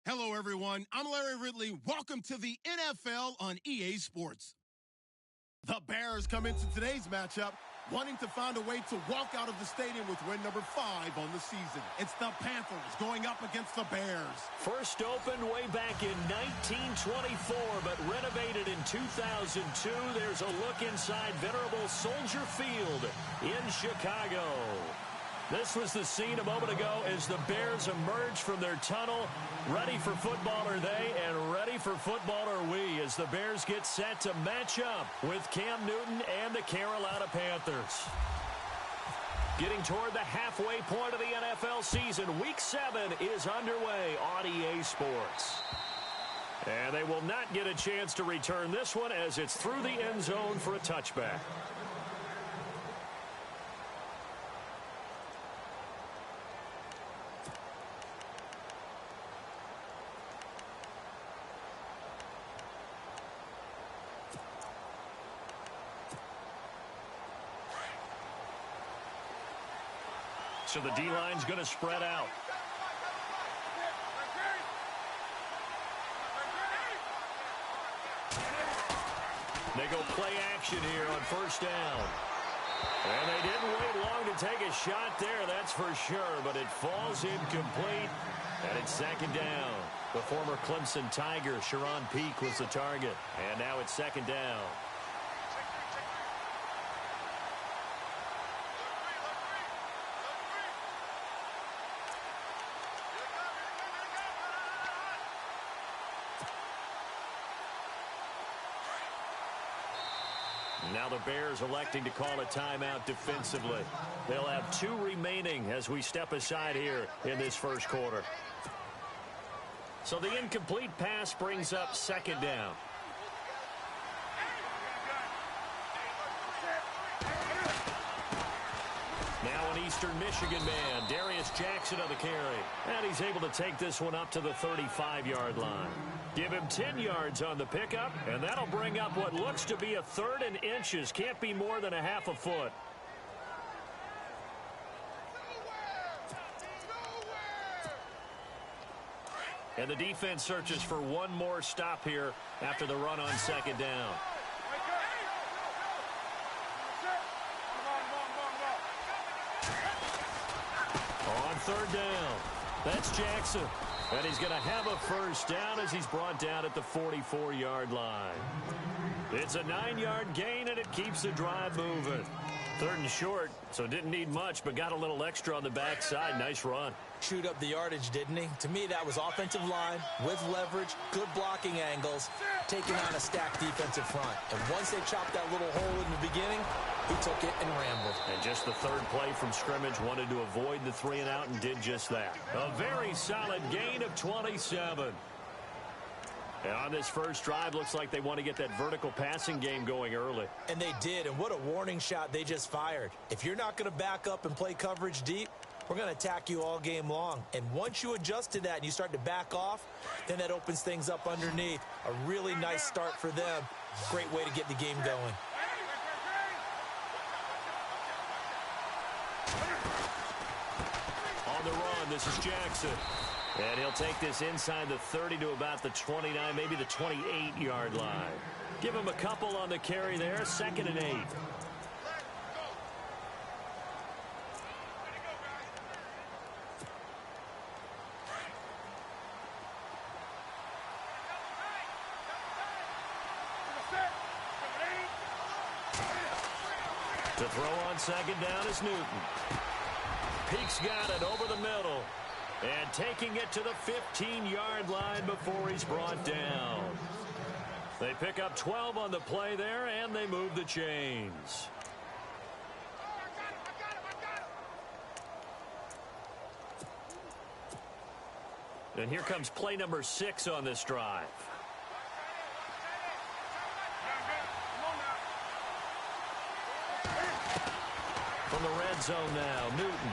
Hello, everyone. I'm Larry Ridley. Welcome to the NFL on EA Sports. The Bears come into today's matchup wanting to find a way to walk out of the stadium with win number 5 on the season. It's the Panthers going up against the Bears. First opened way back in 1924, but renovated in 2002. There's a look inside venerable Soldier Field in Chicago. This was the scene a moment ago as the Bears emerged from their tunnel. Ready for football are they, and ready for football are we, as the Bears get set to match up with Cam Newton and the Carolina Panthers. Getting toward the halfway point of the NFL season, Week 7 is underway on EA Sports. And they will not get a chance to return this one as it's through the end zone for a touchback. So the D-line's going to spread out. They go play action here on first down. And they didn't wait long to take a shot there, that's for sure. But it falls incomplete, and it's second down. The former Clemson Tiger, Sharon Peak, was the target. And now it's second down. Now the Bears electing to call a timeout defensively. They'll have 2 remaining as we step aside here in this first quarter. So the incomplete pass brings up second down. Now an Eastern Michigan man, Darius Jackson on the carry. And he's able to take this one up to the 35-yard line. Give him 10 yards on the pickup, and that'll bring up what looks to be a 3rd and inches. Can't be more than a half a foot. And the defense searches for one more stop here after the run on second down. On third down, that's Jackson. And he's going to have a first down as he's brought down at the 44-yard line. It's a 9-yard gain, and it keeps the drive moving. 3rd and short, so didn't need much, but got a little extra on the backside. Nice run. Chewed up the yardage, didn't he? To me, that was offensive line with leverage, good blocking angles, taking on a stacked defensive front. And once they chopped that little hole in the beginning, he took it and rambled. And just the 3rd play from scrimmage, wanted to avoid the 3-and-out and did just that. A very solid gain of 27. And on this first drive, looks like they want to get that vertical passing game going early. And they did, and what a warning shot they just fired. If you're not going to back up and play coverage deep, we're going to attack you all game long. And once you adjust to that and you start to back off, then that opens things up underneath. A really nice start for them. Great way to get the game going. On the run, this is Jackson. And he'll take this inside the 30 to about the 29, maybe the 28-yard line. Give him a couple on the carry there, 2nd and 8. To throw on second down is Newton. Peak's got it over the middle. And taking it to the 15-yard line before he's brought down. They pick up 12 on the play there, and they move the chains. And here comes play number 6 on this drive. From the red zone now, Newton.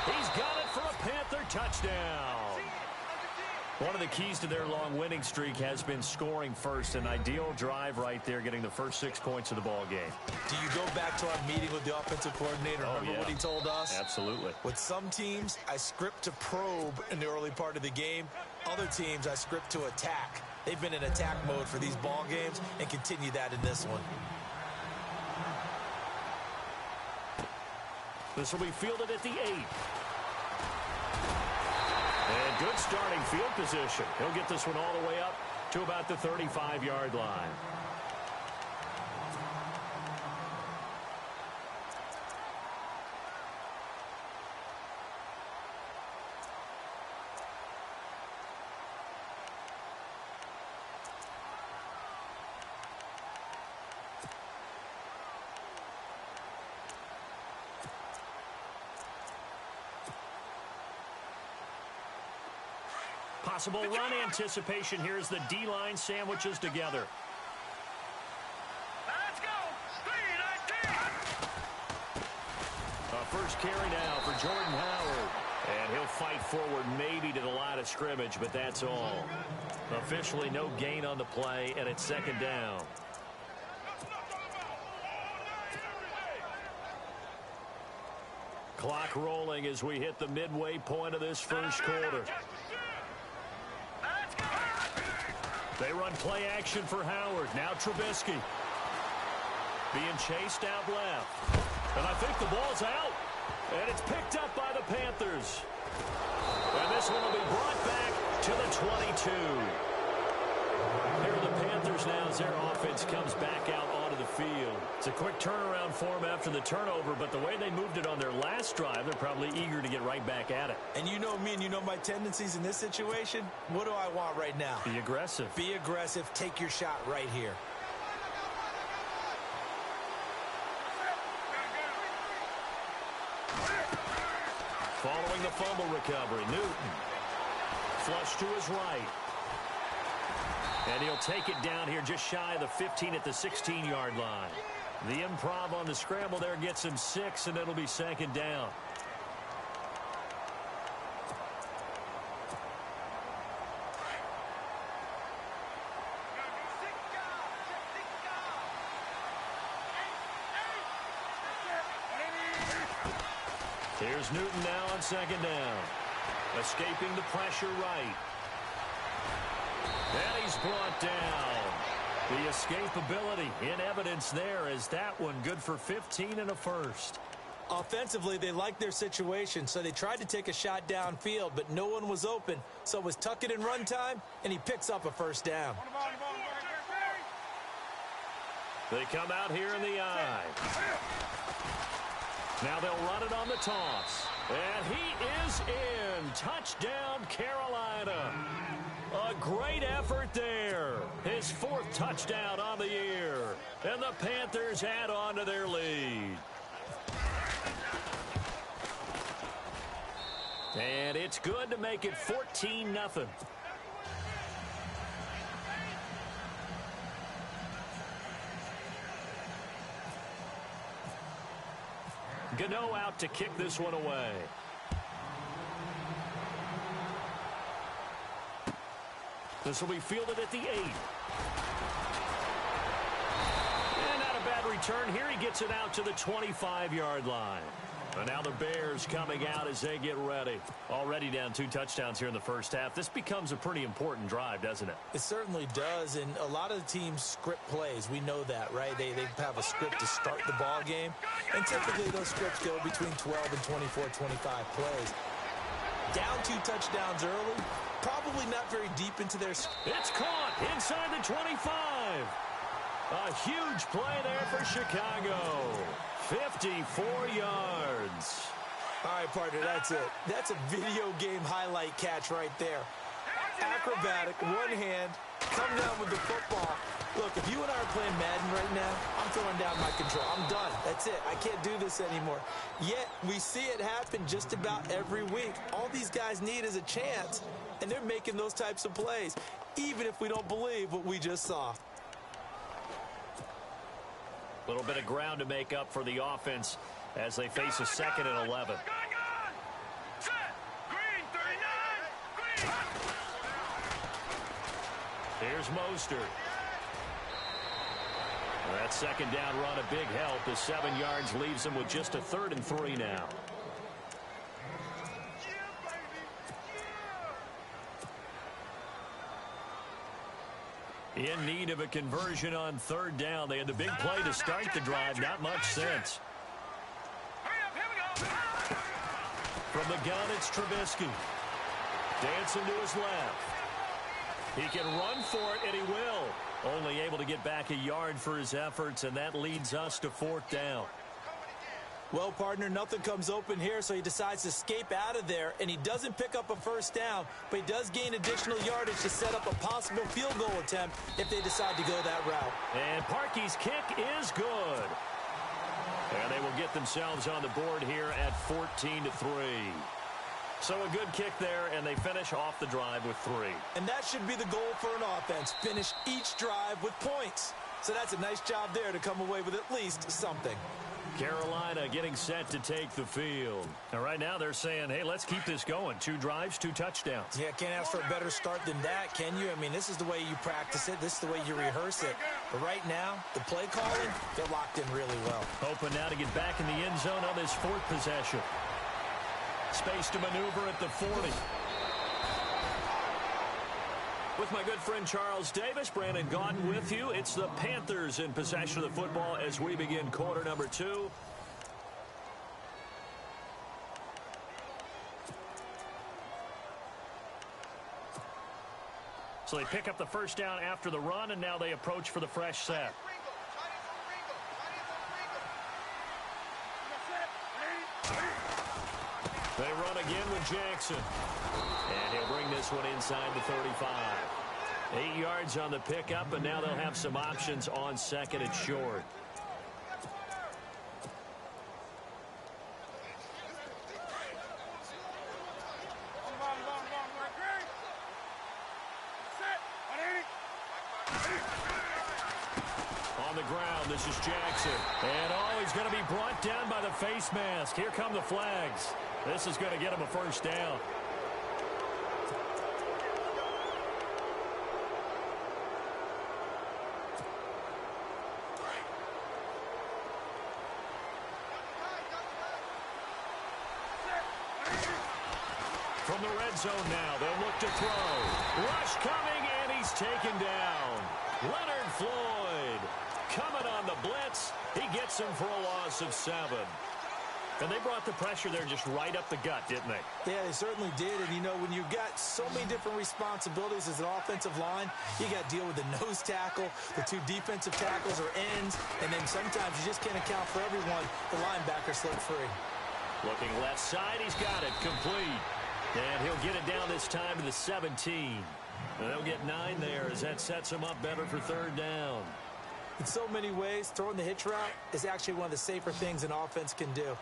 He's got it for a Panther touchdown. One of the keys to their long winning streak has been scoring first. An ideal drive right there, getting the first 6 points of the ball game. Do you go back to our meeting with the offensive coordinator? Remember what he told us? Absolutely. With some teams, I script to probe in the early part of the game. Other teams I script to attack. They've been in attack mode for these ball games and continue that in this one. This will be fielded at the 8. And good starting field position. He'll get this one all the way up to about the 35-yard line. Possible run anticipation here as the D-line sandwiches together. Let's go. First carry now for Jordan Howard. And he'll fight forward maybe to the line of scrimmage, but that's all. Officially no gain on the play, and it's second down. Clock rolling as we hit the midway point of this first quarter. They run play action for Howard. Now Trubisky. Being chased out left. And I think the ball's out. And it's picked up by the Panthers. And this one will be brought back to the 22. Here are the Panthers now as their offense comes back out onto the field. It's a quick turnaround for them after the turnover, but the way they moved it on their last drive, they're probably eager to get right back at it. And you know me and you know my tendencies in this situation. What do I want right now? Be aggressive. Be aggressive. Take your shot right here. Following the fumble recovery, Newton. Flush to his right. And he'll take it down here just shy of the 15 at the 16-yard line. The improv on the scramble there gets him 6, and it'll be second down. Here's Newton now on second down. Escaping the pressure right. And he's brought down. The escapability in evidence there as that one good for 15 and a first. Offensively, they liked their situation, so they tried to take a shot downfield, but no one was open. So it was tuck it in run time, and he picks up a first down. They come out here in the eye. Now they'll run it on the toss. And he is in. Touchdown, Carolina. A great effort there. His 4th touchdown on the year. And the Panthers add on to their lead. And it's good to make it 14-0. Gano out to kick this one away. This will be fielded at the 8. And not a bad return here. He gets it out to the 25-yard line. And now the Bears coming out as they get ready. Already down 2 touchdowns here in the first half. This becomes a pretty important drive, doesn't it? It certainly does, and a lot of the teams script plays. We know that, right? They have a script to start the ball game, and typically those scripts go between 12 and 24, 25 plays. Down 2 touchdowns early, probably not very deep into their... It's caught inside the 25. A huge play there for Chicago. 54 yards. All right, partner, that's it. That's a video game highlight catch right there. Acrobatic, one hand, come down with the football. Look, if you and I are playing Madden right now, I'm throwing down my control. I'm done. That's it. I can't do this anymore. Yet, we see it happen just about every week. All these guys need is a chance, and they're making those types of plays, even if we don't believe what we just saw. A little bit of ground to make up for the offense as they face a 2nd and 11. Here's Mostert. That second down run a big help as 7 yards leaves him with just a 3rd and 3 now. In need of a conversion on third down. They had the big play to start the drive. Not much sense. From the gun, it's Trubisky. Dancing to his left. He can run for it, and he will. Only able to get back a yard for his efforts, and that leads us to fourth down. Well, partner, nothing comes open here, so he decides to escape out of there, and he doesn't pick up a first down, but he does gain additional yardage to set up a possible field goal attempt if they decide to go that route. And Parkey's kick is good. And they will get themselves on the board here at 14-3. So a good kick there, and they finish off the drive with 3. And that should be the goal for an offense, finish each drive with points. So that's a nice job there to come away with at least something. Carolina getting set to take the field. And right now they're saying, hey, let's keep this going. 2 drives, 2 touchdowns. Yeah, can't ask for a better start than that, can you? I mean, this is the way you practice it. This is the way you rehearse it. But right now, the play calling, they're locked in really well. Hoping now to get back in the end zone on this 4th possession. Space to maneuver at the 40. With my good friend Charles Davis, Brandon Gaudin with you. It's the Panthers in possession of the football as we begin quarter number 2. So they pick up the first down after the run, and now they approach for the fresh set. They run again with Jackson. And he'll bring this one inside the 35. 8 yards on the pickup, and now they'll have some options on second and short. On the ground, this is Jackson. And he's going to be brought down by the face mask. Here come the flags. This is going to get him a first down. From the red zone now, they'll look to throw. Rush coming, and he's taken down. Leonard Floyd coming on the blitz. He gets him for a loss of 7. And they brought the pressure there just right up the gut, didn't they? Yeah, they certainly did. And, you know, when you've got so many different responsibilities as an offensive line, you got to deal with the nose tackle, the 2 defensive tackles or ends, and then sometimes you just can't account for everyone. The linebacker slipped free. Looking left side, he's got it complete. And he'll get it down this time to the 17. And they'll get 9 there as that sets him up better for third down. In so many ways, throwing the hitch route is actually one of the safer things an offense can do.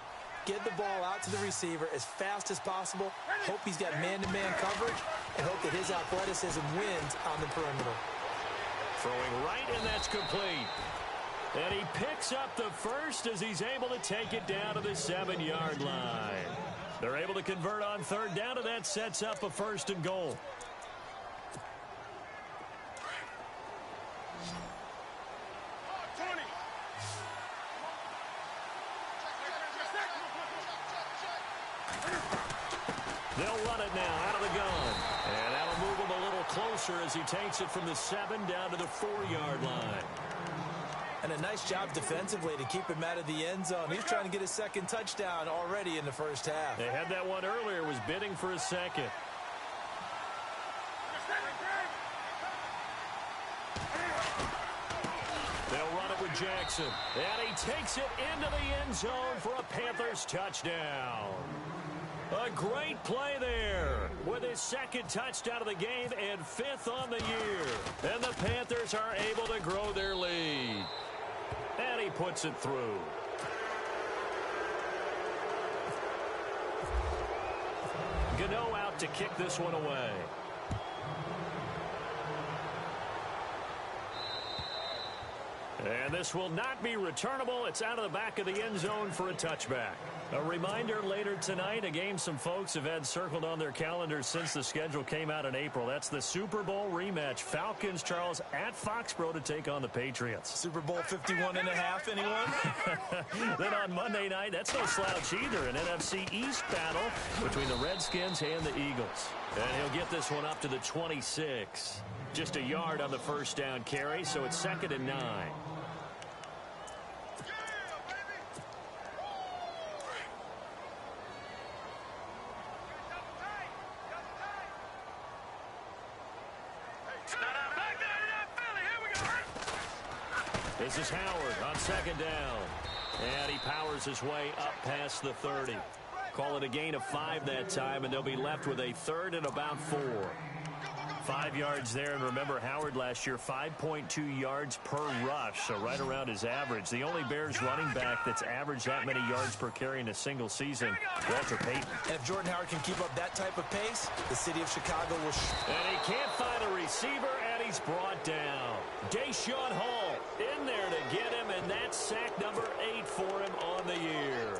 Get the ball out to the receiver as fast as possible, hope he's got man-to-man coverage, and hope that his athleticism wins on the perimeter. Throwing right, and that's complete. And he picks up the first as he's able to take it down to the 7-yard line. They're able to convert on third down, and that sets up a first and goal. They'll run it now out of the gun. And that'll move him a little closer as he takes it from the 7 down to the 4-yard line. And a nice job defensively to keep him out of the end zone. He's trying to get his second touchdown already in the first half. They had that one earlier, was bidding for a second. They'll run it with Jackson. And he takes it into the end zone for a Panthers touchdown. A great play there with his second touchdown of the game and 5th on the year. And the Panthers are able to grow their lead. And he puts it through. Gano out to kick this one away. And this will not be returnable. It's out of the back of the end zone for a touchback. A reminder later tonight, a game some folks have had circled on their calendars since the schedule came out in April. That's the Super Bowl rematch. Falcons, Charles, at Foxborough to take on the Patriots. Super Bowl 51.5, anyone? Then on Monday night, that's no slouch either. An NFC East battle between the Redskins and the Eagles. And he'll get this one up to the 26. Just a yard on the first down carry, so it's 2nd and 9. This is Howard on 2nd down. And he powers his way up past the 30. Call it a gain of 5 that time, and they'll be left with a 3rd and about 4. 5 yards there, and remember Howard last year, 5.2 yards per rush, so right around his average. The only Bears running back that's averaged that many yards per carry in a single season, Walter Payton. And if Jordan Howard can keep up that type of pace, the city of Chicago will... And he can't find a receiver, and he's brought down. Deshaun Hall in there to get him, and that's sack number 8 for him on the year.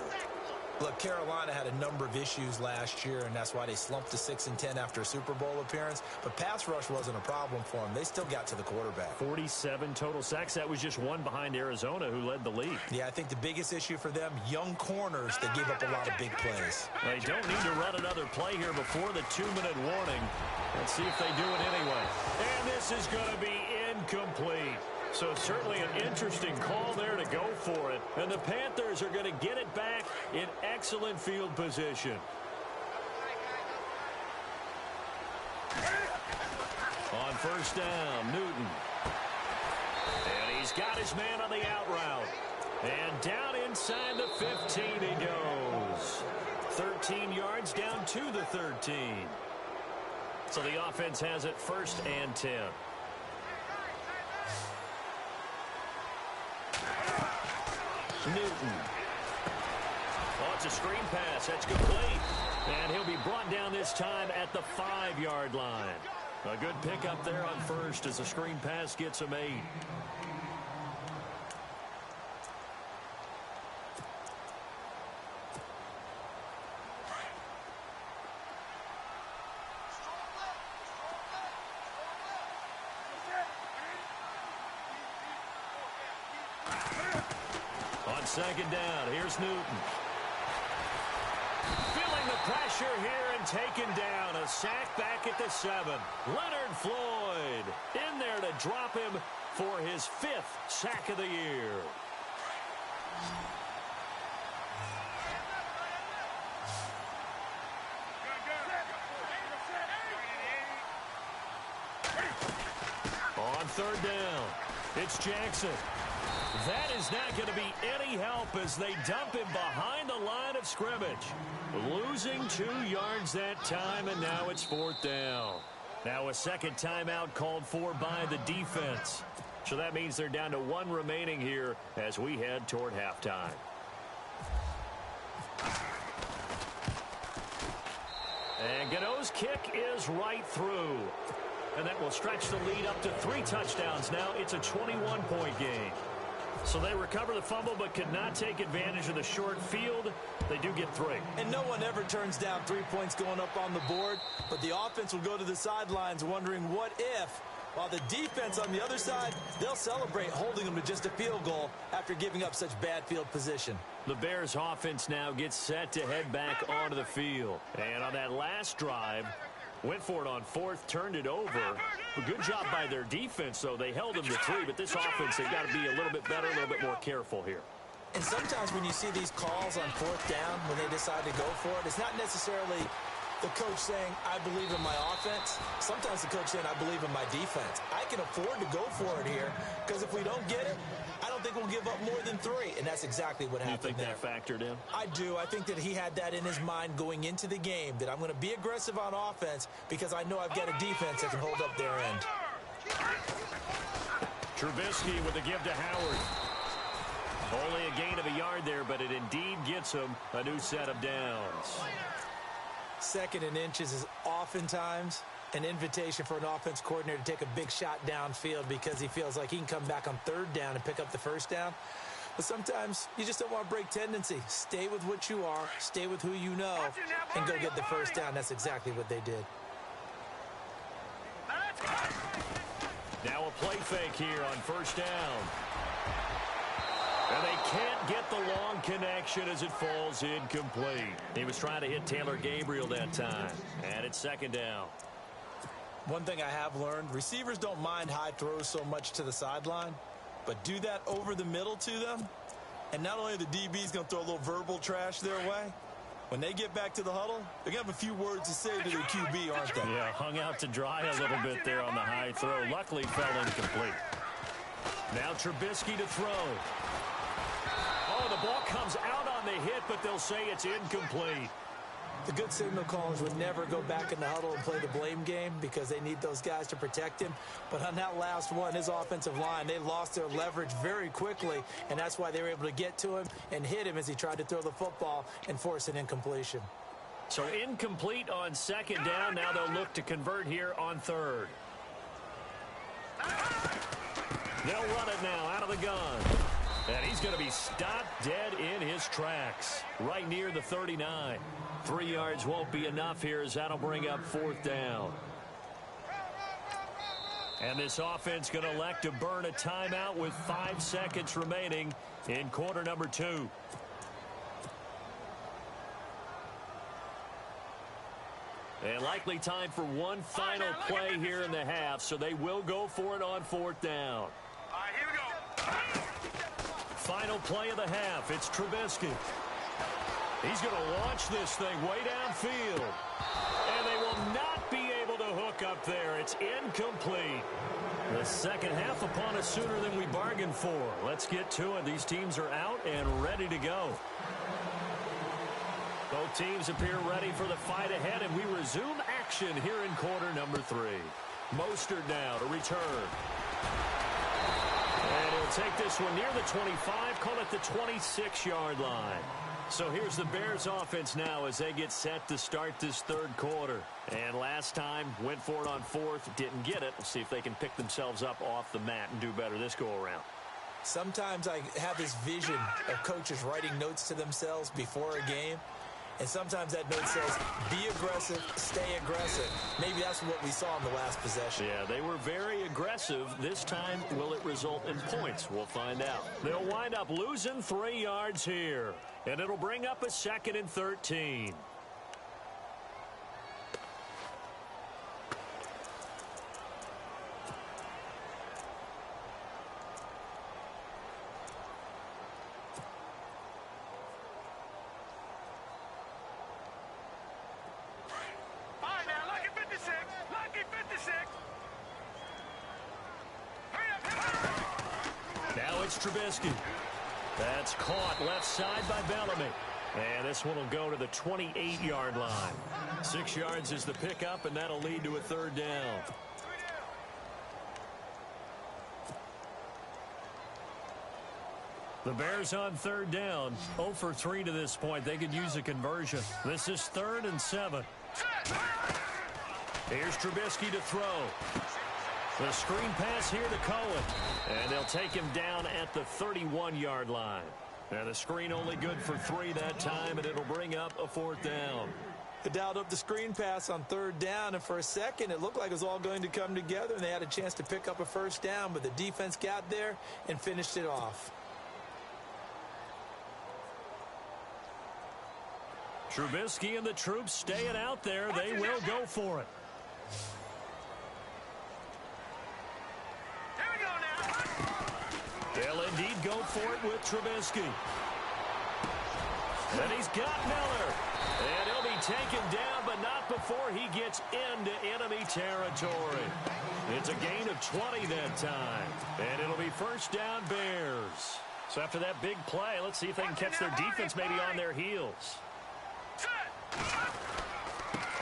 Look, Carolina had a number of issues last year, and that's why they slumped to 6-10 after a Super Bowl appearance. But pass rush wasn't a problem for them. They still got to the quarterback. 47 total sacks. That was just one behind Arizona, who led the league. Yeah, I think the biggest issue for them, young corners, they gave up a lot of big plays. They don't need to run another play here before the 2-minute warning. Let's see if they do it anyway. And this is going to be incomplete. So certainly an interesting call there to go for it. And the Panthers are going to get it back in excellent field position. On first down, Newton. And he's got his man on the out route. And down inside the 15 he goes. 13 yards down to the 13. So the offense has it 1st and 10. Newton. Oh, it's a screen pass. That's complete. And he'll be brought down this time at the 5-yard line. A good pickup there on first as the screen pass gets him 8. On 2nd down, here's Newton. Feeling the pressure here and taken down. A sack back at the 7. Leonard Floyd in there to drop him for his 5th sack of the year. On 3rd down, it's Jackson. That is not going to be any help as they dump him behind the line of scrimmage. Losing 2 yards that time, and now it's 4th down. Now a second timeout called for by the defense. So that means they're down to 1 remaining here as we head toward halftime. And Gano's kick is right through. And that will stretch the lead up to 3 touchdowns. Now it's a 21-point game. So they recover the fumble but could not take advantage of the short field. They do get 3. And no one ever turns down 3 points going up on the board. But the offense will go to the sidelines wondering what if. While the defense on the other side, they'll celebrate holding them to just a field goal after giving up such bad field position. The Bears offense now gets set to head back onto the field. And on that last drive, went for it on 4th, turned it over. A good job by their defense, though. They held them to 3, but this offense, they've got to be a little bit better, a little bit more careful here. And sometimes when you see these calls on 4th down, when they decide to go for it, it's not necessarily the coach saying, I believe in my offense. Sometimes the coach saying, I believe in my defense. I can afford to go for it here, because if we don't get it, I don't think we'll give up more than 3. And that's exactly what happened there. You think that factored in? I do. I think that he had that in his mind going into the game, that I'm going to be aggressive on offense because I know I've got a defense that can hold up their end. Trubisky with a give to Howard. Only a gain of a yard there, but it indeed gets him a new set of downs. 2nd and inches is oftentimes an invitation for an offense coordinator to take a big shot downfield because he feels like he can come back on 3rd down and pick up the 1st down. But sometimes you just don't want to break tendency. Stay with what you are, stay with who you know, and go get the 1st down. That's exactly what they did. Now a play fake here on 1st down. And they can't get the long connection as it falls incomplete. He was trying to hit Taylor Gabriel that time. And it's 2nd down. One thing I have learned, receivers don't mind high throws so much to the sideline, but do that over the middle to them, and not only are the DBs going to throw a little verbal trash their way, when they get back to the huddle, they're going to have a few words to say to their QB, aren't they? Yeah, hung out to dry a little bit there on the high throw. Luckily fell incomplete. Now Trubisky to throw. Oh, the ball comes out on the hit, but they'll say it's incomplete. The good signal callers would never go back in the huddle and play the blame game because they need those guys to protect him. But on that last one, his offensive line, they lost their leverage very quickly, and that's why they were able to get to him and hit him as he tried to throw the football and force an incompletion. So incomplete on second down. Now they'll look to convert here on third. They'll run it now out of the gun. And he's going to be stopped dead in his tracks right near the 39. 3 yards won't be enough here as that'll bring up fourth down. And this offense going to elect to burn a timeout with 5 seconds remaining in quarter number 2. And likely time for one final play here in the half, so they will go for it on fourth down. All right, here we go. Final play of the half. It's Trubisky. He's going to launch this thing way downfield. And they will not be able to hook up there. It's incomplete. The second half upon us sooner than we bargained for. Let's get to it. These teams are out and ready to go. Both teams appear ready for the fight ahead, and we resume action here in quarter number 3. Mostert now to return. And he'll take this one near the 25, call it the 26-yard line. So here's the Bears offense now as they get set to start this third quarter. And last time, went for it on fourth, didn't get it. We'll see if they can pick themselves up off the mat and do better this go-around. Sometimes I have this vision of coaches writing notes to themselves before a game. And sometimes that note says, be aggressive, stay aggressive. Maybe that's what we saw in the last possession. Yeah, they were very aggressive. This time, will it result in points? We'll find out. They'll wind up losing 3 yards here. And it'll bring up a 2nd and 13. Now it's Trubisky. That's caught left side by Bellamy. And this one will go to the 28-yard line. 6 yards is the pickup, and that'll lead to a third down. The Bears on third down, 0 for 3 to this point. They could use a conversion. This is 3rd and 7. Here's Trubisky to throw. The screen pass here to Cohen. And they'll take him down at the 31-yard line. And the screen only good for 3 that time, and it'll bring up a fourth down. They dialed up the screen pass on third down, and for a second it looked like it was all going to come together, and they had a chance to pick up a first down, but the defense got there and finished it off. Trubisky and the troops staying out there. They will go for it. They'll indeed go for it with Trubisky. And he's got Miller. And he'll be taken down, but not before he gets into enemy territory. It's a gain of 20 that time. And it'll be first down Bears. So after that big play, let's see if they can catch their defense maybe on their heels.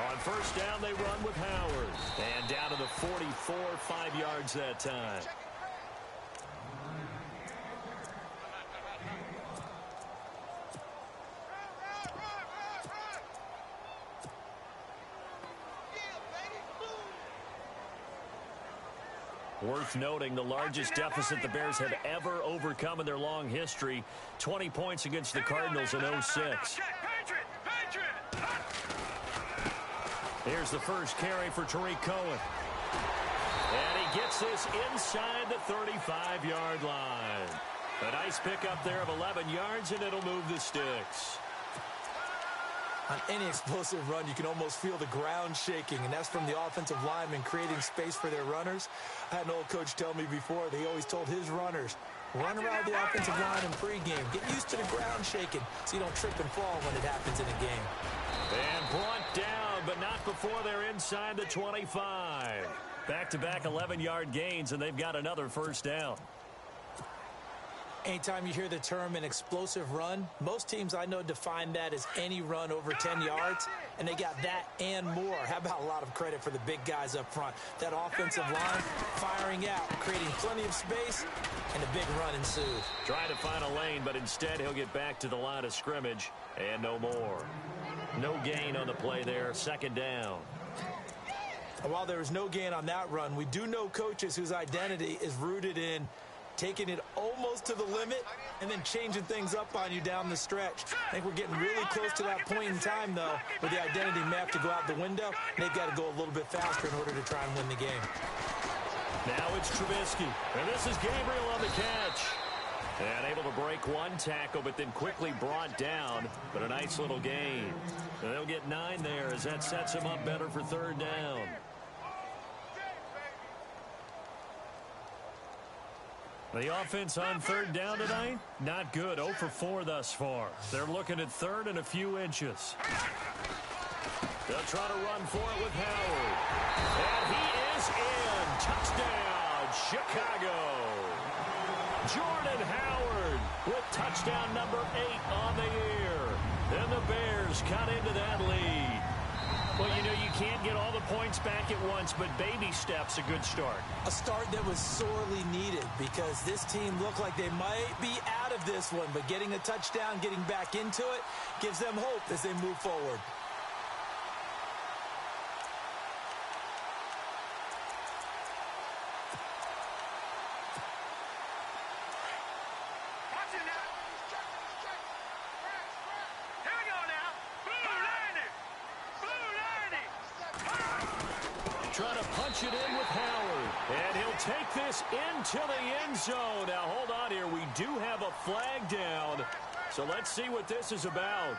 On first down, they run with Howard. And down to the 44, 5 yards that time. Worth noting, the largest deficit the Bears have ever overcome in their long history, 20 points against the Cardinals in 06. Here's the first carry for Tariq Cohen. And he gets this inside the 35-yard line. A nice pickup there of 11 yards, and it'll move the sticks. On any explosive run, you can almost feel the ground shaking, and that's from the offensive linemen creating space for their runners. I had an old coach tell me before, they always told his runners, run around the offensive line in pregame. Get used to the ground shaking so you don't trip and fall when it happens in a game. And brought down, but not before they're inside the 25. Back-to-back 11-yard gains, and they've got another first down. Anytime you hear the term an explosive run, most teams I know define that as any run over 10 yards, and they got that and more. How about a lot of credit for the big guys up front? That offensive line firing out, creating plenty of space, and a big run ensued. Trying to find a lane, but instead he'll get back to the line of scrimmage, and no more. No gain on the play there, second down. And while there was no gain on that run, we do know coaches whose identity is rooted in taking it almost to the limit and then changing things up on you down the stretch. I think we're getting really close to that point in time, though, where the identity may have to go out the window. They've got to go a little bit faster in order to try and win the game. Now it's Trubisky, and this is Gabriel on the catch. And able to break one tackle, but then quickly brought down, but a nice little gain. And they'll get 9 there as that sets him up better for third down. The offense on third down tonight, not good. 0 for 4 thus far. They're looking at third and a few inches. They'll try to run for it with Howard. And he is in. Touchdown, Chicago. Jordan Howard with touchdown number 8 on the year. And the Bears cut into that lead. Well, you know, you can't get all the points back at once, but baby steps, a good start. A start that was sorely needed because this team looked like they might be out of this one, but getting a touchdown, getting back into it, gives them hope as they move forward. Trying to punch it in with Howard. And he'll take this into the end zone. Now, hold on here. We do have a flag down. So let's see what this is about.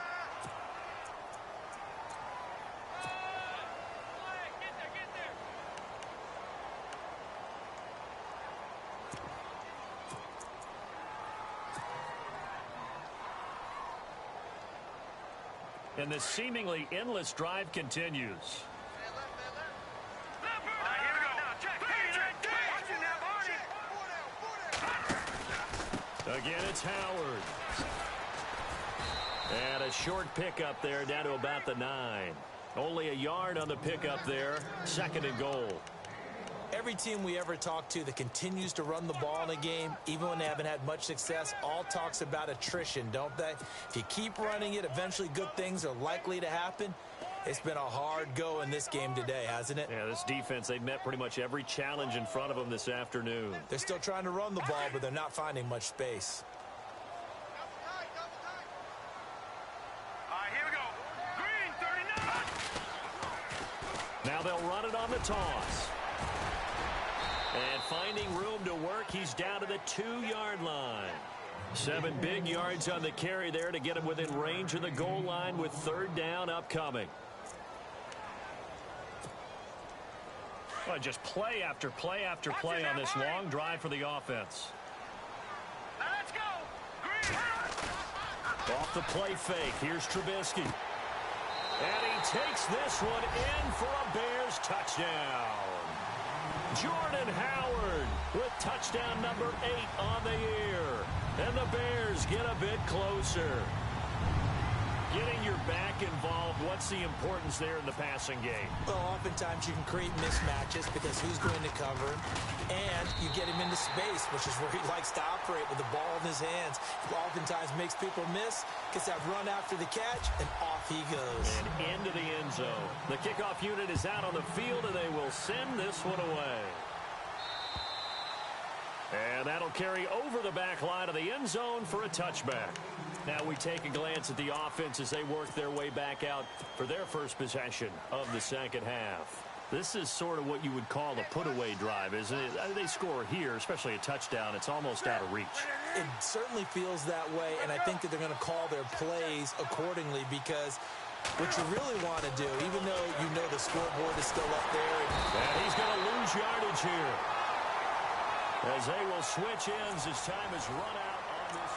And the seemingly endless drive continues. Again, it's Howard. And a short pickup there down to about the 9. Only a yard on the pickup there. Second and goal. Every team we ever talk to that continues to run the ball in a game, even when they haven't had much success, all talks about attrition, don't they? If you keep running it, eventually good things are likely to happen. It's been a hard go in this game today, hasn't it? Yeah, this defense, they've met pretty much every challenge in front of them this afternoon. They're still trying to run the ball, but they're not finding much space. All right, here we go. Green, 39. Now they'll run it on the toss. And finding room to work, he's down to the 2-yard line. 7 big yards on the carry there to get him within range of the goal line with third down upcoming. Well, just play after play after play on this long drive for the offense. Now let's go. Green. Off the play fake. Here's Trubisky. And he takes this one in for a Bears touchdown. Jordan Howard with touchdown number 8 on the year. And the Bears get a bit closer. Getting your back involved, what's the importance there in the passing game? Well, oftentimes you can create mismatches because who's going to cover him, and you get him into space, which is where he likes to operate with the ball in his hands. He oftentimes makes people miss, gets that run after the catch, and off he goes. And into the end zone. The kickoff unit is out on the field, and they will send this one away. And that'll carry over the back line of the end zone for a touchback. Now we take a glance at the offense as they work their way back out for their first possession of the second half. This is sort of what you would call a put-away drive, isn't it? They score here, especially a touchdown. It's almost out of reach. It certainly feels that way, and I think that they're going to call their plays accordingly because What you really want to do, even though you know the scoreboard is still up there. And he's going to lose yardage here. As they will switch ends as time is run out on this.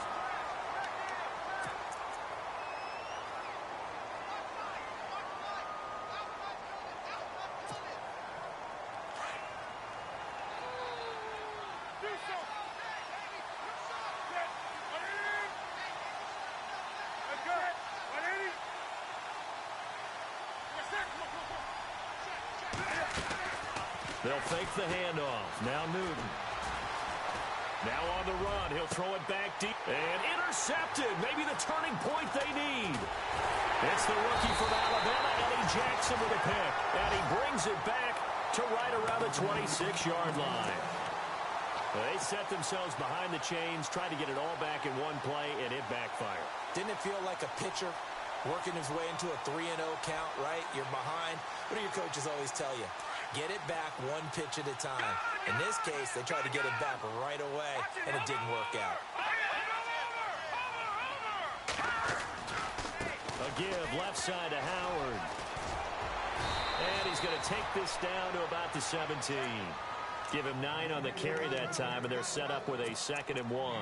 They'll fake the handoff. Now Newton. Now on the run. He'll throw it back deep. And intercepted. Maybe the turning point they need. It's the rookie from Alabama, Eddie Jackson, with a pick. And he brings it back to right around the 26-yard line. They set themselves behind the chains, tried to get it all back in one play, and it backfired. Didn't it feel like a pitcher working his way into a 3-0 count, right? You're behind. What do your coaches always tell you? Get it back one pitch at a time. In this case, they tried to get it back right away, and it didn't work out. A give left side to Howard. And he's going to take this down to about the 17. Give him 9 on the carry that time, and they're set up with a 2nd and 1.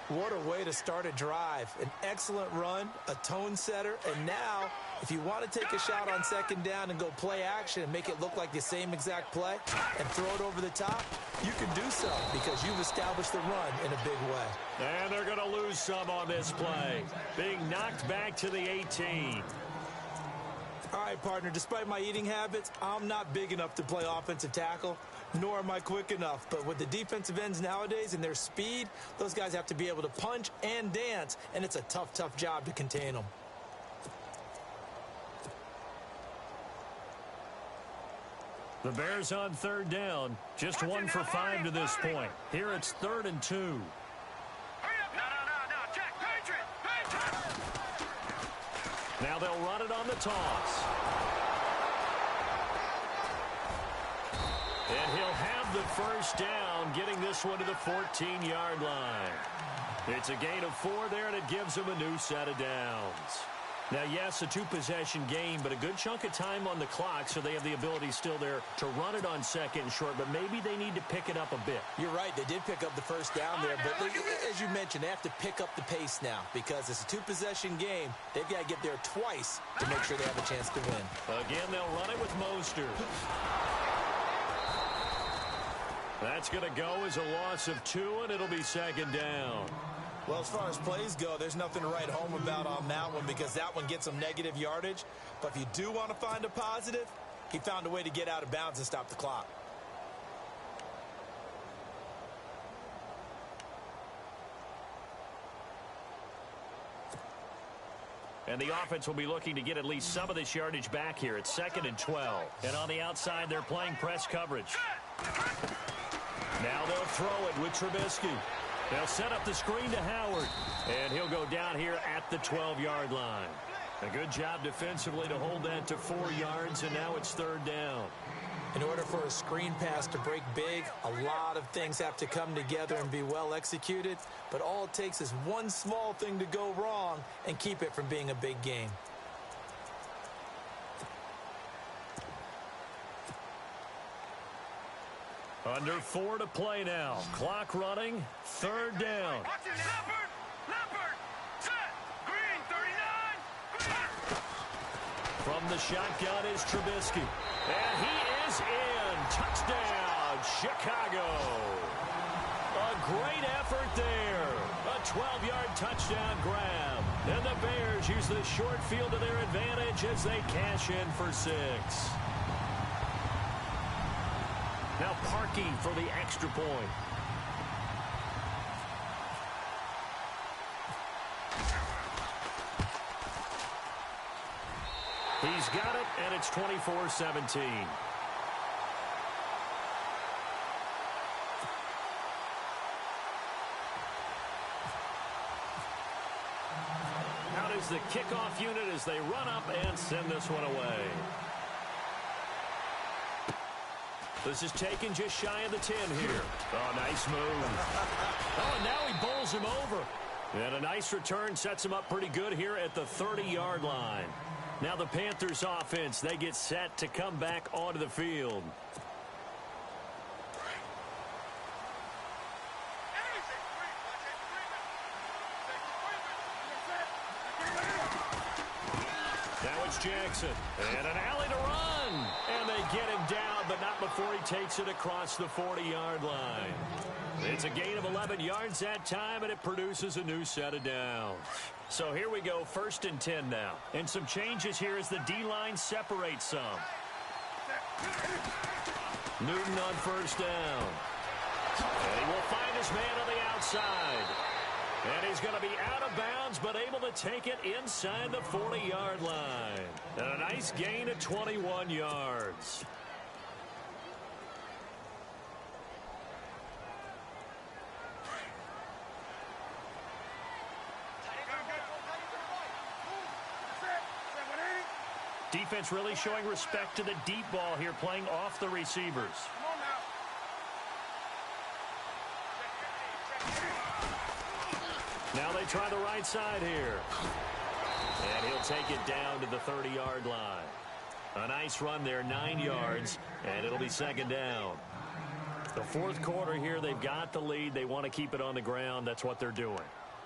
What a way to start a drive. An excellent run, a tone setter, and now, if you want to take a shot on 2nd down and go play action and make it look like the same exact play and throw it over the top, you can do so because you've established the run in a big way. And they're going to lose some on this play. Being knocked back to the 18. All right, partner, despite my eating habits, I'm not big enough to play offensive tackle, nor am I quick enough. But with the defensive ends nowadays and their speed, those guys have to be able to punch and dance, and it's a tough, tough job to contain them. The Bears on 3rd down, just 1 for 5 to this point. Here it's 3rd and 2. No, Jack, Patriot! Now they'll run it on the toss. And he'll have the first down, getting this one to the 14-yard line. It's a gain of 4 there, and it gives them a new set of downs. Now, yes, a 2-possession game, but a good chunk of time on the clock, so they have the ability still there to run it on 2nd and short, but maybe they need to pick it up a bit. You're right. They did pick up the first down there, but as you mentioned, they have to pick up the pace now because it's a 2-possession game. They've got to get there twice to make sure they have a chance to win. Again, they'll run it with Mostert. That's going to go as a loss of 2, and it'll be 2nd down. Well, as far as plays go, there's nothing to write home about on that one because that one gets some negative yardage. But if you do want to find a positive, he found a way to get out of bounds and stop the clock. And the offense will be looking to get at least some of this yardage back here. It's 2nd and 12. And on the outside, they're playing press coverage. Now they'll throw it with Trubisky. They'll set up the screen to Howard. And he'll go down here at the 12-yard line. A good job defensively to hold that to 4 yards, and now it's 3rd down. In order for a screen pass to break big, a lot of things have to come together and be well executed. But all it takes is one small thing to go wrong and keep it from being a big game. Under 4 to play now. Clock running. 3rd down. Leopard, set, green, 39, green. From the shotgun is Trubisky. And he is in. Touchdown, Chicago. A great effort there. A 12-yard touchdown grab. And the Bears use the short field to their advantage as they cash in for 6. Now Parkey for the extra point. He's got it, and it's 24-17. Out is the kickoff unit as they run up and send this one away. This is taken just shy of the 10 here. Oh, nice move. Oh, and now he bowls him over. And a nice return sets them up pretty good here at the 30-yard line. Now the Panthers offense, they get set to come back onto the field. Now it's Jackson. And an alley to run. And they get him down, but not before he takes it across the 40-yard line. It's a gain of 11 yards that time, and it produces a new set of downs. So here we go, 1st and 10 now. And some changes here as the D-line separates some. Newton on 1st down. And he will find his man on the outside. And he's going to be out of bounds, but able to take it inside the 40-yard line. And a nice gain of 21 yards. Defense really showing respect to the deep ball here, playing off the receivers. Now they try the right side here. And he'll take it down to the 30-yard line. A nice run there, 9 yards, and it'll be 2nd down. The 4th quarter here, they've got the lead. They want to keep it on the ground. That's what they're doing.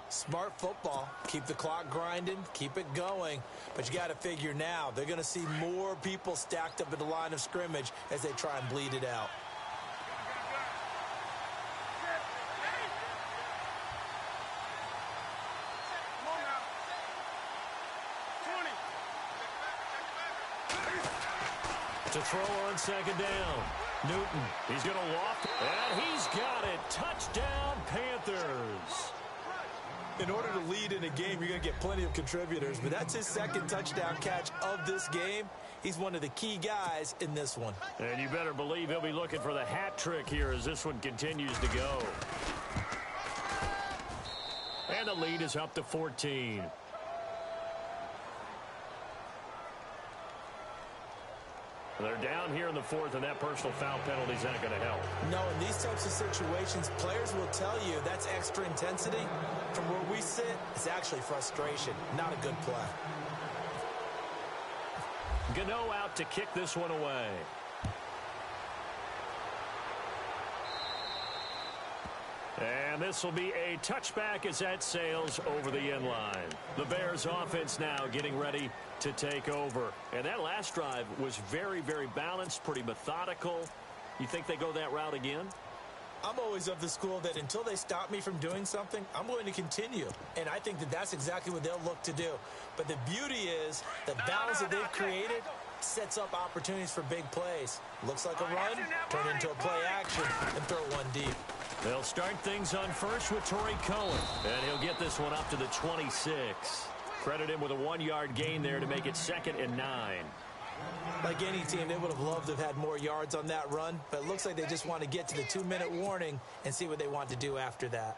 Smart football. Keep the clock grinding. Keep it going. But you got to figure now, they're going to see more people stacked up at the line of scrimmage as they try and bleed it out. To throw on 2nd down. Newton, he's going to loft, and he's got it. Touchdown, Panthers. In order to lead in a game, you're going to get plenty of contributors, but that's his 2nd touchdown catch of this game. He's one of the key guys in this one. And you better believe he'll be looking for the hat trick here as this one continues to go. And the lead is up to 14. They're down here in the 4th, and that personal foul penalty is not going to help. No, in these types of situations, players will tell you that's extra intensity. From where we sit, it's actually frustration, not a good play. Gano out to kick this one away. And this will be a touchback as that sails over the end line. The Bears offense now getting ready to take over. And that last drive was very, very balanced, pretty methodical. You think they go that route again? I'm always of the school that until they stop me from doing something, I'm going to continue. And I think that that's exactly what they'll look to do. But the beauty is the balance that they've created sets up opportunities for big plays. Looks like a run, turn into a play action, and throw one deep. They'll start things on first with Torrey Cohen. And he'll get this one up to the 26. Credit him with a 1-yard gain there to make it 2nd and 9. Like any team, they would have loved to have had more yards on that run, but it looks like they just want to get to the 2-minute warning and see what they want to do after that.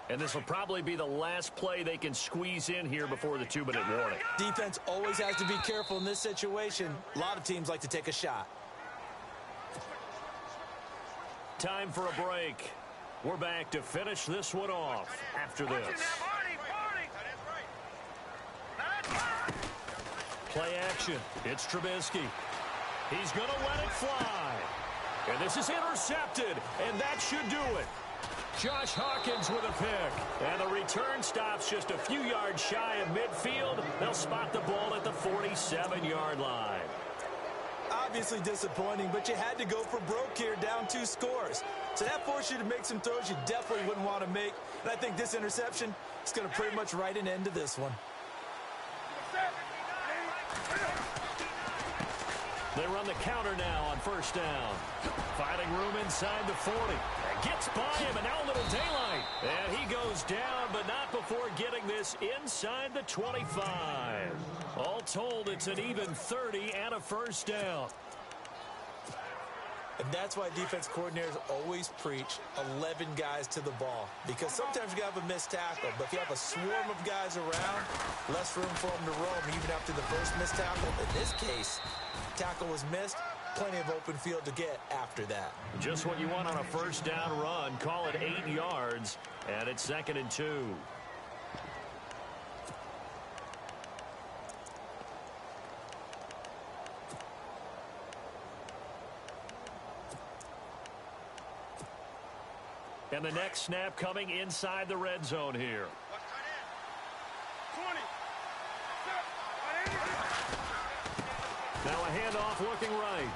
And this will probably be the last play they can squeeze in here before the 2-minute warning. Defense always has to be careful in this situation. A lot of teams like to take a shot. Time for a break. We're back to finish this one off after this. Play action. It's Trubisky. He's going to let it fly. And this is intercepted, and that should do it. Josh Hawkins with a pick. And the return stops just a few yards shy of midfield. They'll spot the ball at the 47-yard line. Obviously disappointing, but you had to go for broke here, down 2 scores. So that forced you to make some throws you definitely wouldn't want to make. And I think this interception is going to pretty much write an end to this one. They run the counter now on 1st down. Finding room inside the 40. And gets by him, and now a little daylight. And he goes down, but not before getting this inside the 25. All told, it's an even 30 and a 1st down. And that's why defense coordinators always preach 11 guys to the ball. Because sometimes you have a missed tackle, but if you have a swarm of guys around, less room for them to roam even after the first missed tackle. In this case, tackle was missed, plenty of open field to get after that. Just what you want on a 1st down run. Call it 8 yards. yards, and it's 2nd and 2. And the next snap coming inside the red zone here. 20. Now a handoff looking right.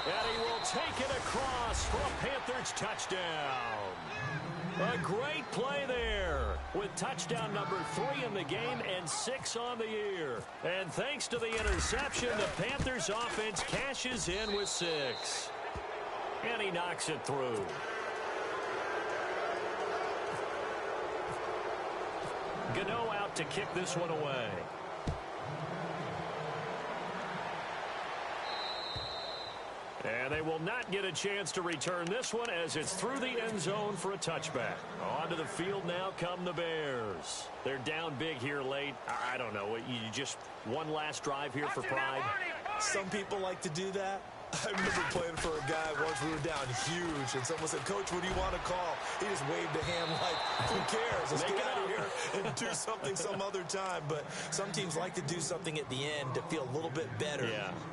And he will take it across for a Panthers touchdown. A great play there with touchdown number 3 in the game and 6 on the year. And thanks to the interception, the Panthers offense cashes in with 6. And he knocks it through. Gano out to kick this one away. And they will not get a chance to return this one as it's through the end zone for a touchback. Onto the field now come the Bears. They're down big here late. I don't know. You just one last drive here for pride. Some people like to do that. I remember playing for a guy once. We were down huge, and someone said, "Coach, what do you want to call?" He just waved a hand like, "Who cares? Let's get out of here and do something some other time." But some teams like to do something at the end to feel a little bit better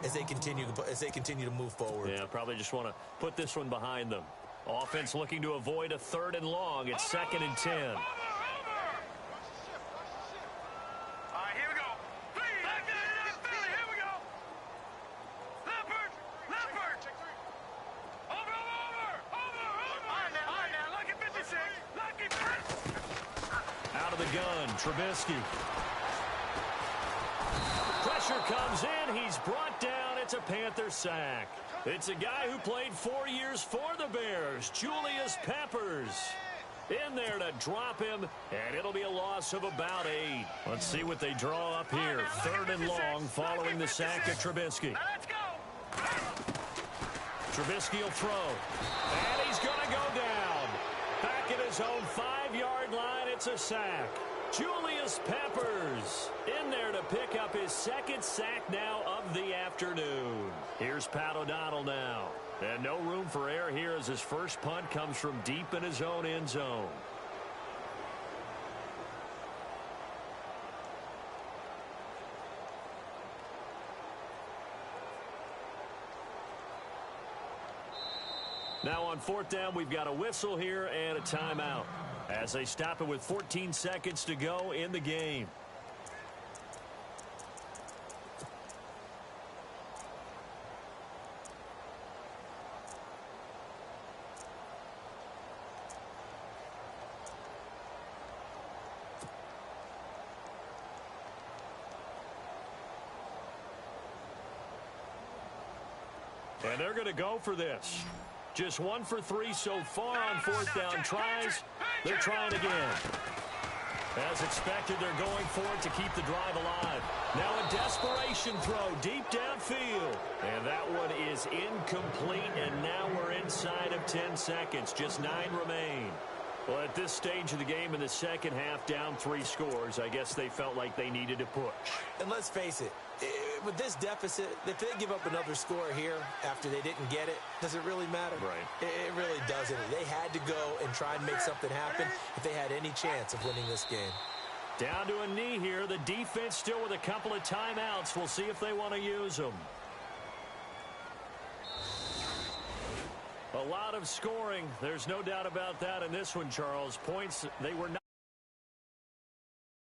as they continue to move forward. Yeah, probably just want to put this one behind them. Offense looking to avoid a 3rd and long. It's 2nd and 10. Trubisky. Pressure comes in. He's brought down. It's a Panther sack. It's a guy who played 4 years for the Bears, Julius Peppers. In there to drop him, and it'll be a loss of about 8. Let's see what they draw up here. 3rd and long following the sack of Trubisky. Trubisky will throw, and he's going to go down. Back at his own 5-yard line, it's a sack. Julius Peppers in there to pick up his 2nd sack now of the afternoon. Here's Pat O'Donnell now. And no room for error here as his first punt comes from deep in his own end zone. Now on 4th down, we've got a whistle here and a timeout as they stop it with 14 seconds to go in the game. And they're going to go for this. Just 1 for 3 so far on 4th down tries. They're trying again. As expected, they're going for it to keep the drive alive. Now a desperation throw deep downfield. And that one is incomplete, and now we're inside of 10 seconds. Just 9 remain. Well, at this stage of the game in the second half, down 3 scores, I guess they felt like they needed to push. And let's face it, with this deficit, if they give up another score here after they didn't get it, does it really matter? Right. It really doesn't. They had to go and try and make something happen if they had any chance of winning this game. Down to a knee here. The defense still with a couple of timeouts. We'll see if they want to use them. A lot of scoring. There's no doubt about that in this one, Charles. Points, they were not.